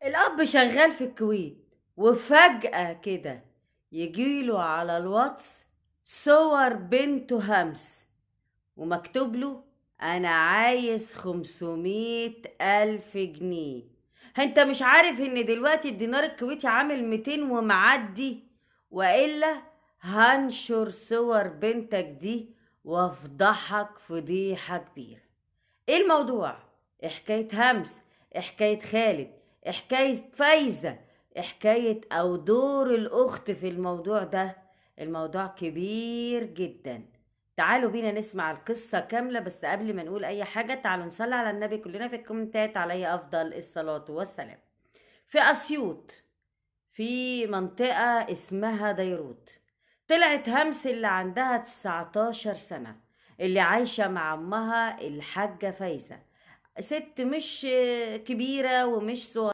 الأب شغال في الكويت وفجأة كده يجيله على الواتس صور بنته همس ومكتوب له: أنا عايز 500,000 جنيه. انت مش عارف ان دلوقتي الدينار الكويتي عامل 200 ومعدي؟ وإلا هنشر صور بنتك دي وافضحك فضيحة كبيرة. ايه الموضوع؟ إيه حكاية همس؟ إيه حكاية خالد؟ إيه حكاية فايزة؟ إيه حكاية او دور الاخت في الموضوع ده؟ الموضوع كبير جدا. تعالوا بينا نسمع القصة كاملة، بس قبل ما نقول اي حاجة تعالوا نصلي على النبي كلنا في الكومنتات عليه افضل الصلاة والسلام. في اسيوط، في منطقة اسمها ديروت، طلعت همس اللي عندها 19 سنة، اللي عايشة مع أمها الحاجة فايزة. ست مش كبيرة ومش صغيرة،